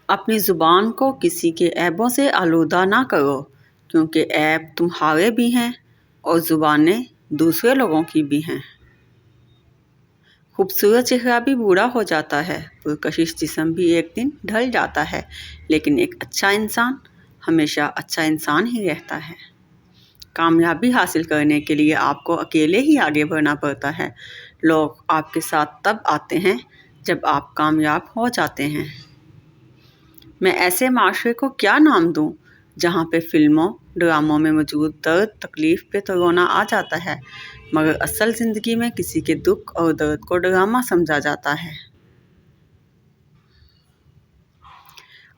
اپنی زبان کو کسی کے عیبوں سے آلودہ نہ کرو، کیونکہ عیب تمہارے بھی ہیں اور زبانیں دوسرے لوگوں کی بھی ہیں۔ خوبصورت چہرہ بھی بوڑھا ہو جاتا ہے، پرکشش جسم بھی ایک دن ڈھل جاتا ہے، لیکن ایک اچھا انسان ہمیشہ اچھا انسان ہی رہتا ہے۔ کامیابی حاصل کرنے کے لیے آپ کو اکیلے ہی آگے بڑھنا پڑتا ہے۔ لوگ آپ کے ساتھ تب آتے ہیں جب آپ کامیاب ہو جاتے ہیں۔ میں ایسے معاشرے کو کیا نام دوں جہاں پہ فلموں، ڈراموں میں موجود درد، تکلیف پہ تو رونا آ جاتا ہے، مگر اصل زندگی میں کسی کے دکھ اور درد کو ڈرامہ سمجھا جاتا ہے۔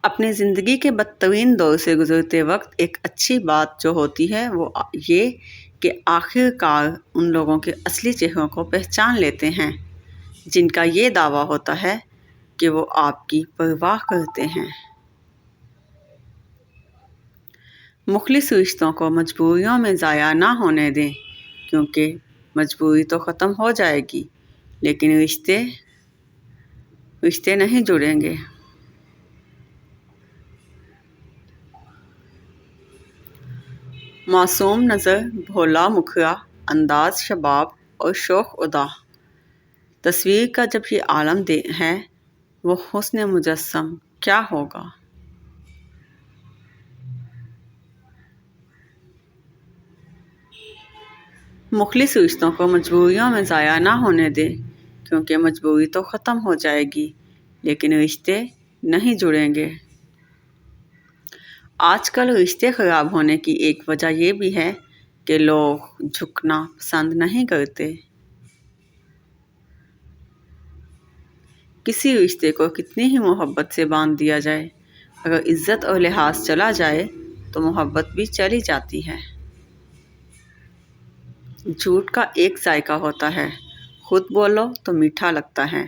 اپنی زندگی کے بدترین دور سے گزرتے وقت ایک اچھی بات جو ہوتی ہے وہ یہ کہ آخر کار ان لوگوں کے اصلی چہروں کو پہچان لیتے ہیں جن کا یہ دعویٰ ہوتا ہے کہ وہ آپ کی پرواہ کرتے ہیں۔ مخلص رشتوں کو مجبوریوں میں ضائع نہ ہونے دیں، کیونکہ مجبوری تو ختم ہو جائے گی لیکن رشتے نہیں جڑیں گے۔ معصوم نظر، بھولا مکھرا انداز، شباب اور شوخ ادا، تصویر کا جب یہ عالم ہے وہ حسن مجسم کیا ہوگا۔ مخلص رشتوں کو مجبوریوں میں ضائع نہ ہونے دیں، کیونکہ مجبوری تو ختم ہو جائے گی لیکن رشتے نہیں جڑیں گے۔ آج کل رشتے خراب ہونے کی ایک وجہ یہ بھی ہے کہ لوگ جھکنا پسند نہیں کرتے۔ کسی رشتے کو کتنی ہی محبت سے باندھ دیا جائے، اگر عزت اور لحاظ چلا جائے تو محبت بھی چلی جاتی ہے۔ جھوٹ کا ایک ذائقہ ہوتا ہے، خود بولو تو میٹھا لگتا ہے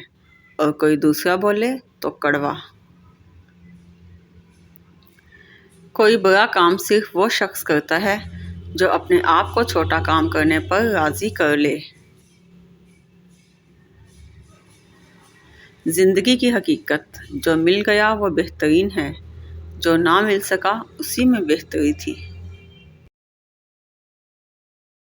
اور کوئی دوسرا بولے تو کڑوا۔ کوئی بڑا کام صرف وہ شخص کرتا ہے جو اپنے آپ کو چھوٹا کام کرنے پر راضی کر لے۔ زندگی کی حقیقت، جو مل گیا وہ بہترین ہے، جو نہ مل سکا اسی میں بہتری تھی۔